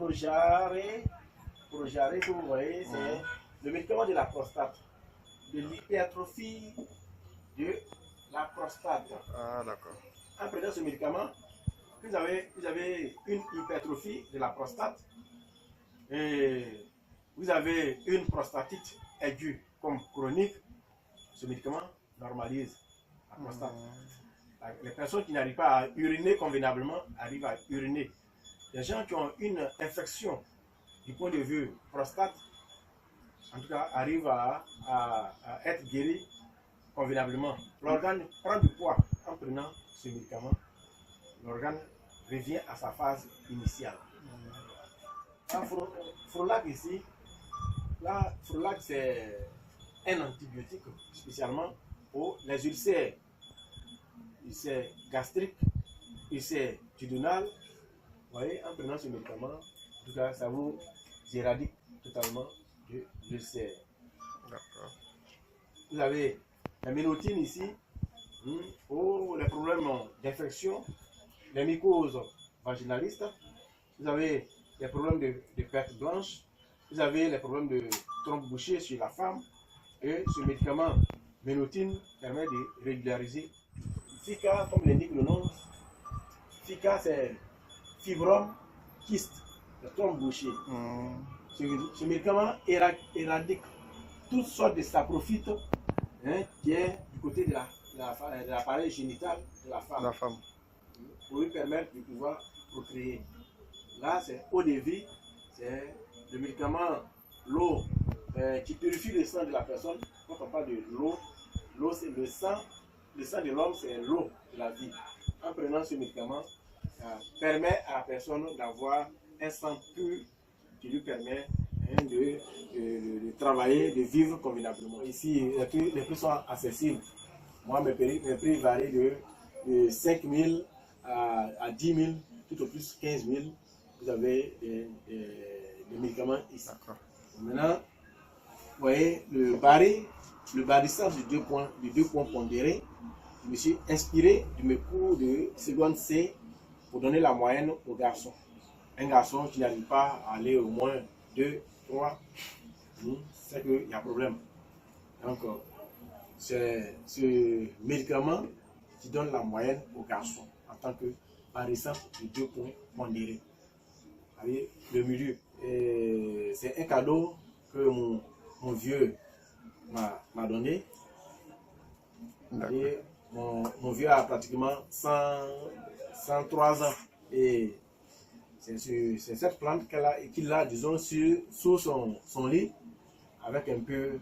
Projaré, comme vous voyez, c'est le médicament de la prostate, de l'hypertrophie de la prostate. Ah, d'accord. En prenant ce médicament, vous avez une hypertrophie de la prostate et vous avez une prostatite aiguë comme chronique. Ce médicament normalise la prostate. Les personnes qui n'arrivent pas à uriner convenablement arrivent à uriner. Les gens qui ont une infection du point de vue prostate, en tout cas, arrivent à être guéris convenablement. L'organe prend du poids en prenant ce médicament. L'organe revient à sa phase initiale. Frolac ici, Frolac c'est un antibiotique spécialement pour les ulcères gastriques, ulcères duodénales. Vous voyez, en prenant ce médicament, en tout cas, ça vous éradique totalement de l'ulcère. D'accord. Vous avez la ménotine ici, pour les problèmes d'infection, les mycoses vaginalistes. Vous avez les problèmes de perte blanche. Vous avez les problèmes de trompe bouchée chez la femme. Et ce médicament ménotine permet de régulariser. FICA, comme l'indique le nom, FICA c'est fibrome kyste, la trompe bouchée. Ce médicament éradique toutes sortes de saprophytes qui est du côté de l'appareil génital de la femme. Pour lui permettre de pouvoir procréer. Là, c'est eau de vie, c'est le médicament, l'eau qui purifie le sang de la personne. Quand on parle de l'eau c'est le sang de l'homme, c'est l'eau de la vie. En prenant ce médicament, ça permet à la personne d'avoir un sang pur qui lui permet de travailler, de vivre convenablement. Ici, les prix sont accessibles. Moi, mes prix varient de 5 000 à 10 000, tout au plus 15 000. Vous avez des médicaments ici. Maintenant, vous voyez le barissage de deux points pondérés. Je me suis inspiré de mes cours de seconde C pour donner la moyenne aux garçons. Un garçon qui n'arrive pas à aller au moins 2, 3, c'est qu'il y a problème. Donc, c'est ce médicament qui donne la moyenne aux garçons en tant que barissage de deux points pondérés. Vous voyez, le milieu. C'est un cadeau que mon vieux m'a donné. Et mon vieux a pratiquement 103 ans. Et c'est cette plante qu'il a, disons, sous son lit, avec un peu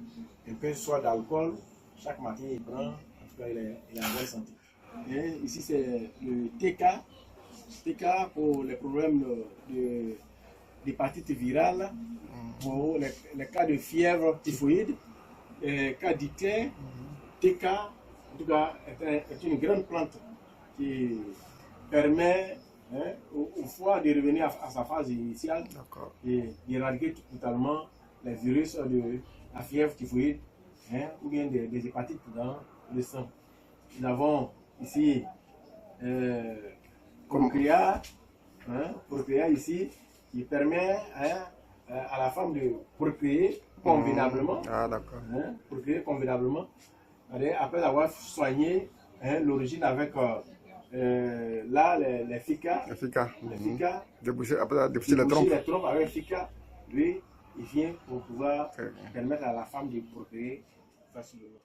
soit d'alcool. Chaque matin, il prend. En tout cas, il est en bonne santé. Et ici, c'est le TK. TK pour les problèmes d'hépatite virale, pour les cas de fièvre typhoïde, les cas d'ictère. TK, en tout cas, est une grande plante qui permet au foie de revenir à sa phase initiale et d'éradiquer totalement les virus de la fièvre typhoïde ou bien des hépatites dans le sang. Nous avons ici Procréa ici qui permet à la femme de procréer convenablement. Procréer convenablement. Après avoir soigné l'origine avec là les FICA. Déboucher les trompes avec FICA. Lui, il vient pour pouvoir permettre à la femme de procréer facilement.